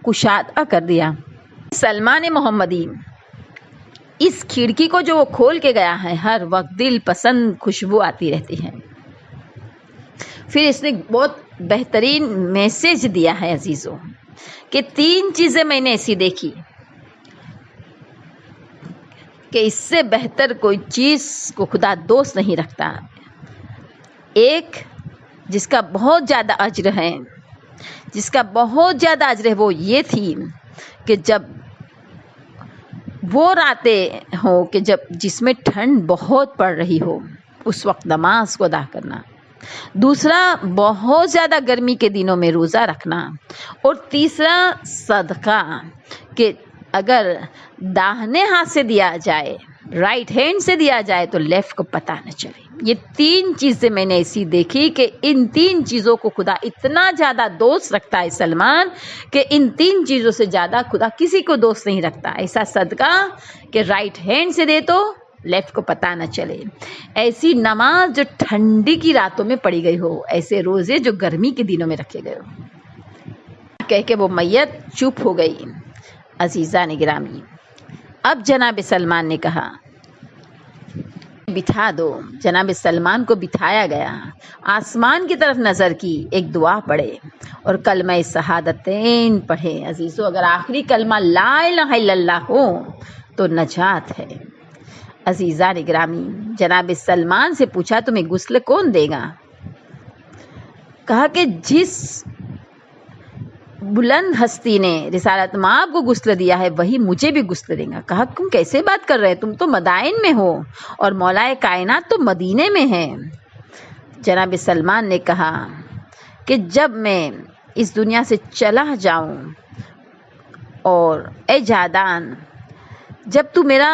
کشادہ کر دیا۔ سلمان محمدی اس کھڑکی کو جو وہ کھول کے گیا ہے، ہر وقت دل پسند خوشبو آتی رہتی ہے۔ پھر اس نے بہت بہترین میسج دیا ہے عزیزوں کہ 3 چیزیں میں نے ایسی دیکھی کہ اس سے بہتر کوئی چیز کو خدا دوست نہیں رکھتا۔ ایک جس کا بہت زیادہ اجر ہے، وہ یہ تھی کہ جب وہ راتیں ہوں کہ جس میں ٹھنڈ بہت پڑ رہی ہو، اس وقت نماز کو ادا کرنا۔ دوسرا بہت زیادہ گرمی کے دنوں میں روزہ رکھنا، اور تیسرا صدقہ کہ اگر داہنے ہاتھ سے دیا جائے، رائٹ ہینڈ سے دیا جائے تو لیفٹ کو پتہ نہ چلے۔ یہ 3 چیزیں میں نے ایسی دیکھی کہ ان 3 چیزوں کو خدا اتنا زیادہ دوست رکھتا ہے سلمان، کہ ان 3 چیزوں سے زیادہ خدا کسی کو دوست نہیں رکھتا۔ ایسا صدقہ کہ رائٹ ہینڈ سے دے تو لیفٹ کو پتہ نہ چلے، ایسی نماز جو ٹھنڈی کی راتوں میں پڑھی گئی ہو، ایسے روزے جو گرمی کے دنوں میں رکھے گئے ہو۔ کہہ کے وہ میت چپ ہو گئی۔ عزیزان گرامی، اب جناب سلمان نے کہا بٹھا دو۔ جناب سلمان کو بٹھایا گیا، آسمان کی طرف نظر کی، ایک دعا پڑھے اور کلمہ شہادتین پڑھے۔ عزیزو، اگر آخری کلمہ لا الہ الا اللہ ہو تو نجات ہے۔ عزیزان گرامی، جناب سلمان سے پوچھا تمہیں غسل کون دے گا؟ کہا کہ جس بلند ہستی نے رسالت مآب کو غسل دیا ہے وہی مجھے بھی غسل دے گا۔ کہا تم کیسے بات کر رہے، تم تو مدائن میں ہو اور مولا کائنات تو مدینے میں ہے۔ جناب سلمان نے کہا کہ جب میں اس دنیا سے چلا جاؤں، اور اے جادان، جب تو میرا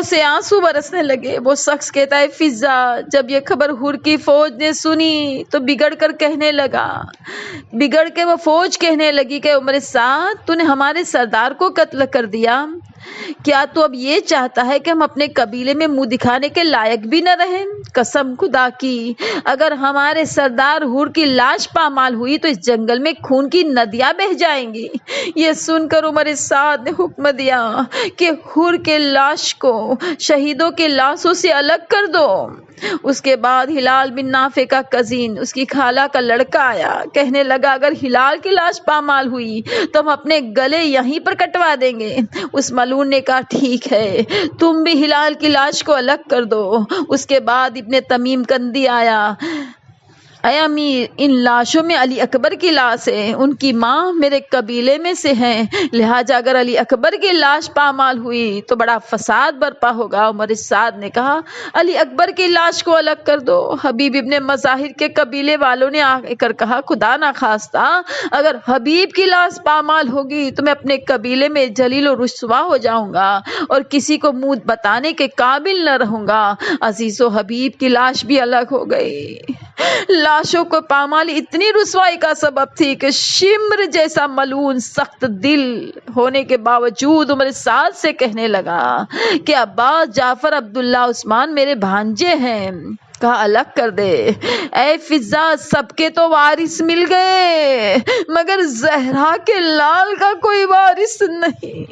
آنکھوں سے آنسو برسنے لگے۔ وہ شخص کہتا ہے فضا جب یہ خبر حور کی فوج نے سنی تو بگڑ کے وہ فوج کہنے لگی کہ عمر سعد تو نے ہمارے سردار کو قتل کر دیا، کیا تو اب یہ چاہتا ہے کہ ہم اپنے قبیلے میں منہ دکھانے کے لائق بھی نہ رہیں؟ قسم خدا کی اگر ہمارے سردار حور کی لاش پامال ہوئی تو اس جنگل میں خون کی ندیاں بہہ جائیں گی۔ یہ سن کر عمر سعد نے حکم دیا کہ حور کے لاش کو شہیدوں کے لاشوں سے الگ کر دو۔ اس کے بعد ہلال بن نافع کا کزین اس کی خالہ کا لڑکا آیا، کہنے لگا اگر ہلال کی لاش پامال ہوئی تو ہم اپنے گلے یہیں پر کٹوا دیں گے۔ اس ملعون نے کہا ٹھیک ہے تم بھی ہلال کی لاش کو الگ کر دو۔ اس کے بعد ابن تمیم کندی آیا، اے امیر ان لاشوں میں علی اکبر کی لاش ہے، ان کی ماں میرے قبیلے میں سے ہیں، لہٰذا اگر علی اکبر کی لاش پامال ہوئی تو بڑا فساد برپا ہوگا۔ عمر سعد نے کہا علی اکبر کی لاش کو الگ کر دو۔ حبیب ابن مظاہر کے قبیلے والوں نے آ کر کہا خدا نخواستہ اگر حبیب کی لاش پامال ہوگی تو میں اپنے قبیلے میں ذلیل و رسوا ہو جاؤں گا اور کسی کو منہ بتانے کے قابل نہ رہوں گا۔ عزیز و حبیب کی لاش بھی الگ ہو گئی۔ لاشوں کو پامالی اتنی رسوائی کا سبب تھی کہ شمر جیسا ملعون سخت دل ہونے کے باوجود عمر سعد سے کہنے لگا کہ عباس، جعفر، عبداللہ، عثمان میرے بھانجے ہیں، کہا الگ کر دے۔ اے فضا سب کے تو وارث مل گئے مگر زہرا کے لال کا کوئی وارث نہیں۔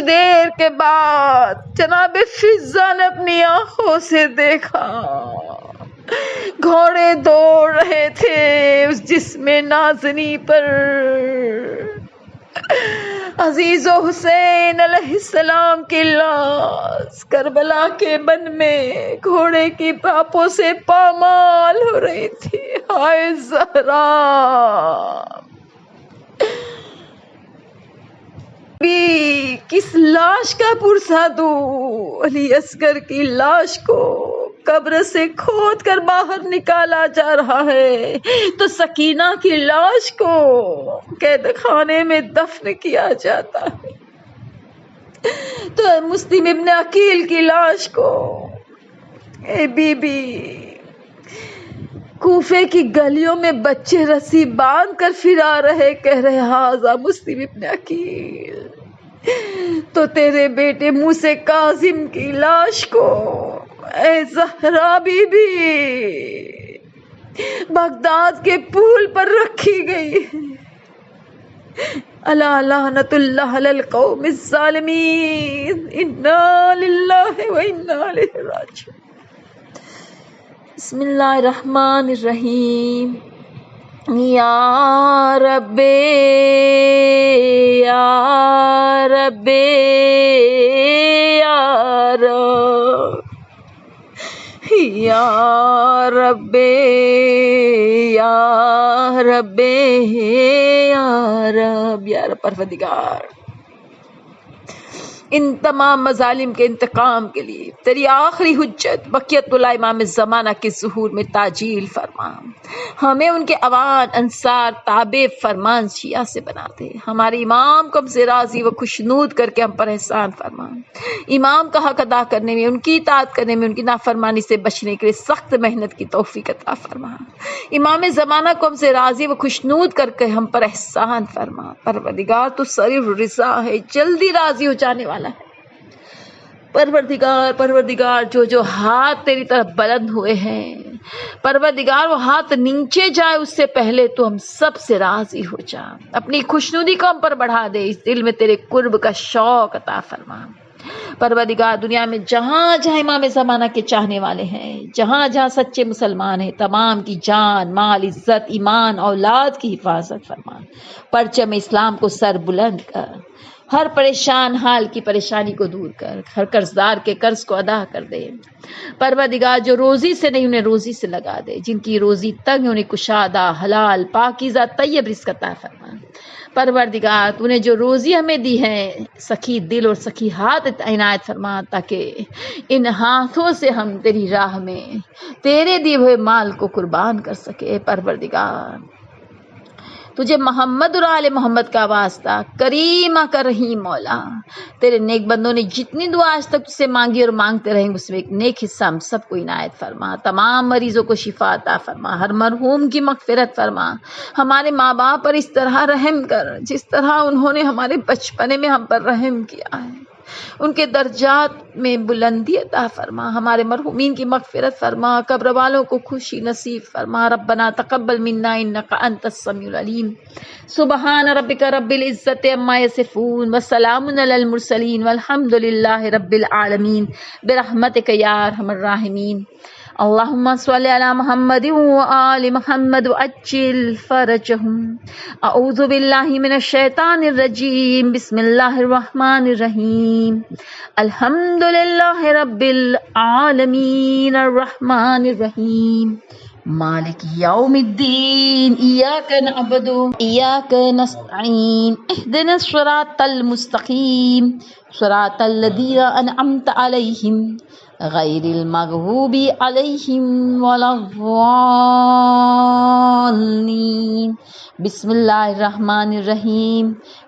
دیر کے بعد جناب فضا نے اپنی آنکھوں سے دیکھا گھوڑے دوڑ رہے تھے اس جسم نازنی پر۔ عزیز و حسین علیہ السلام کی لاش کربلا کے بن میں گھوڑے کی پاپوں سے پامال ہو رہی تھی۔ ہائے زہرا بھی کس لاش کا پرسہ دوں؟ علی اصغر کی لاش کو قبر سے کھود کر باہر نکالا جا رہا ہے تو سکینہ کی لاش کو قید خانے میں دفن کیا جاتا ہے، تو مسلم ابن عقیل کی لاش کو اے بی بی کوفے کی گلیوں میں بچے رسی باندھ کر پھرا رہے، کہہ رہے ہاذا مسلم ابن عقیل، تو تیرے بیٹے موسیٰ کاظم کی لاش کو اے زہرا بی بی بغداد کے پول پر رکھی گئی ہے۔ الا لعنت اللہ علی القوم الظالمین، انا للہ و انا الیہ راجعون۔ بسم اللہ الرحمن الرحیم۔ یا رب یا رب یا رب یا رب یا رب یا رب یا رب پروردگار، ان تمام مظالم کے انتقام کے لیے تیری آخری حجت بقیت اللہ امام زمانہ کے ظہور میں تعجیل فرما، ہمیں ان کے اوان انصار تابع فرمان شیعہ سے بنا دے، ہمارے امام کو ہم سے راضی و خوشنود کر کے ہم پر احسان فرما، امام کا حق ادا کرنے میں، ان کی اطاعت کرنے میں، ان کی نافرمانی سے بچنے کے لیے سخت محنت کی توفیق عطا فرما، امام زمانہ کو ہم سے راضی و خوشنود کر کے ہم پر احسان فرما۔ پروردگار تو صریح رضا ہے، جلدی راضی ہو جانے والا ہے۔ پروردگار جو ہاتھ تیری طرف بلند ہوئے ہیں، پروردگار وہ ہاتھ نیچے جائے اس سے پہلے تو ہم سب سے راضی ہو جا، اپنی خوشنودی کو ہم پر بڑھا دے، اس دل میں تیرے قرب کا شوق عطا فرما۔ پروردگار دنیا میں جہاں جہاں امام زمانہ کے چاہنے والے ہیں، جہاں جہاں سچے مسلمان ہیں، تمام کی جان، مال، عزت، ایمان، اولاد کی حفاظت فرما، پرچم اسلام کو سر بلند کر، ہر پریشان حال کی پریشانی کو دور کر، ہر قرضدار کے قرض کو ادا کر دے۔ پروردگار جو روزی سے نہیں انہیں روزی سے لگا دے، جن کی روزی تنگ انہیں کشادہ حلال پاکیزہ طیب رزق عطا فرما۔ پروردگار تو نے جو روزی ہمیں دی ہے، سخی دل اور سخی ہاتھ عنایت فرما، تاکہ ان ہاتھوں سے ہم تیری راہ میں تیرے دیے ہوئے مال کو قربان کر سکے۔ پروردگار تجھے محمد اور آل محمد کا واسطہ، کریمہ کا رحیم مولا، تیرے نیک بندوں نے جتنی دعا آج تک تجھ سے مانگی اور مانگتے رہیں اس میں ایک نیک حصہ ہم سب کو عنایت فرما، تمام مریضوں کو شفا عطا فرما، ہر مرحوم کی مغفرت فرما، ہمارے ماں باپ پر اس طرح رحم کر جس طرح انہوں نے ہمارے بچپنے میں ہم پر رحم کیا ہے، ان کے درجات میں بلندی عطا فرما، ہمارے مرحومین کی مغفرت فرما، قبر والوں کو خوشی نصیب فرما، ربنا تقبل منا انک انت السمیع العلیم، سبحان ربک رب العزت عما یصفون وسلام علی المرسلین والحمد للہ رب العالمین برحمتک یا ارحم الراحمین۔ اللہم صل علی محمد وآل محمد وعجل فرجہم۔ اعوذ باللہ من الشیطان الرجیم، بسم اللہ الرحمن الرحیم، الحمد للہ رب العالمین الرحمن الرحیم مالک یوم الدین، ایاک نعبد ایاک نستعین، اہدنا الصراط المستقیم صراط الذین انعمت علیہم غیر المغضوب علیہم ولا الضالین۔ بسم اللہ الرحمن الرحیم،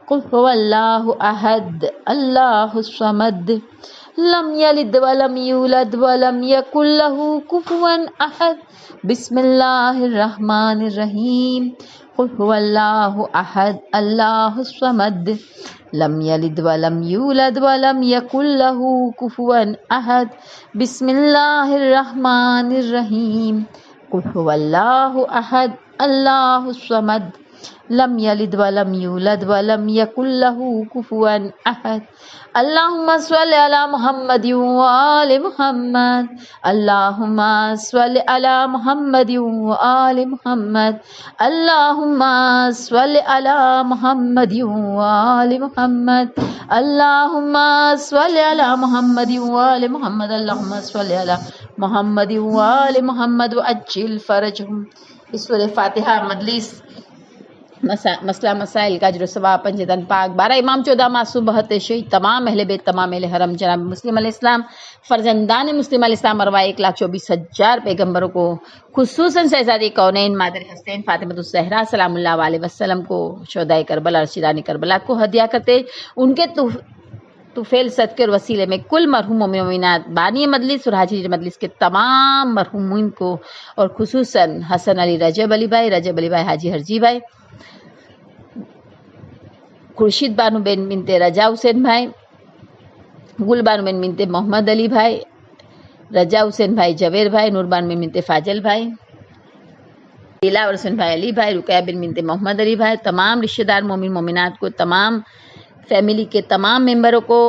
قل هو اللہ احد اللہ الصمد لم یلد ولم یولد ولم یکن له کفوا احد۔ بسم اللہ الرحمن الرحیم، قل هو اللہ احد اللہ الصمد لم یلد ولم یولد ولم یکن له کفوا احد۔ بسم اللہ الرحمن الرحیم، قل هو اللہ احد اللہ الصمد لم یلد ولم یولد ولم یکن له کفوا احد۔ اللہم صل علی محمد وآل محمد، اللہم صل علی محمد وآل محمد، اللہم صل علی محمد وآل محمد، اللہم صل علی محمد وآل محمد، اللہم صل علی محمد وآل محمد وعجل فرجہم۔ اس سورہ فاتحہ مجلس مسئلہ مسائل کا اجر و ثواب، پنجتن پاک، 12 امام، 14 معصوم، 72 شہید، تمام اہل بیت، تمام اہل حرم، جناب مسلم علیہ السلام، فرزندان مسلم علیہ السلام، ارواح 1,24,000 پیغمبروں کو، خصوصاً شہزادی کونین مادر حسین فاطمہ الزہرا سلام اللہ علیہ وسلم کو، شہدائے کربلا، ارشدان کربلا کو ہدیہ کرتے، ان کے طفیل صدقے اور وسیلے میں کل مرحوم مومن مومنات، بانی مجلس اور حاجی مجلس کے تمام مرحومین کو، اور خصوصاً حسن علی رجب علی بھائی حاجی ہرجی بھائی، خورشید بانو بن بنت رجا حسین بھائی، گل بانو بن بنت محمد علی بھائی، رجا حسین بھائی جویر بھائی، نور بانو بن بنت فاضل بھائی، دلاور حسین بھائی علی بھائی، رقیہ بن بنت محمد علی بھائی، تمام رشتہ دار مومن مومنات کو، تمام فیملی کے تمام ممبروں کو،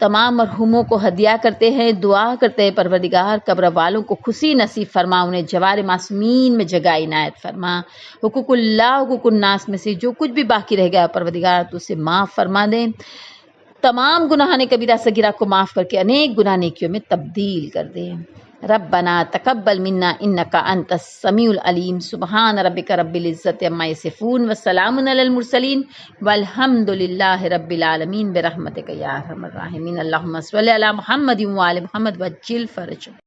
تمام مرحوموں کو ہدیہ کرتے ہیں، دعا کرتے ہیں پروردگار قبر والوں کو خوشی نصیب فرما، انہیں جوار معصومین میں جگہ عنایت فرما، حقوق اللہ حقوق الناس میں سے جو کچھ بھی باقی رہ گیا پروردگار تو اسے معاف فرما دیں، تمام گناہان کبیرہ صغیرہ کو معاف کر کے انیک گناہ نیکیوں میں تبدیل کر دیں۔ ربنا تقبل منا انک انت السمیع العلیم، سبحان ربک رب العزت عما یصفون وسلام علی المرسلین والحمد للہ رب العالمین برحمتک یا ارحم الراحمین۔ اللہم صل علی محمد وآل محمد وعجل فرجہ۔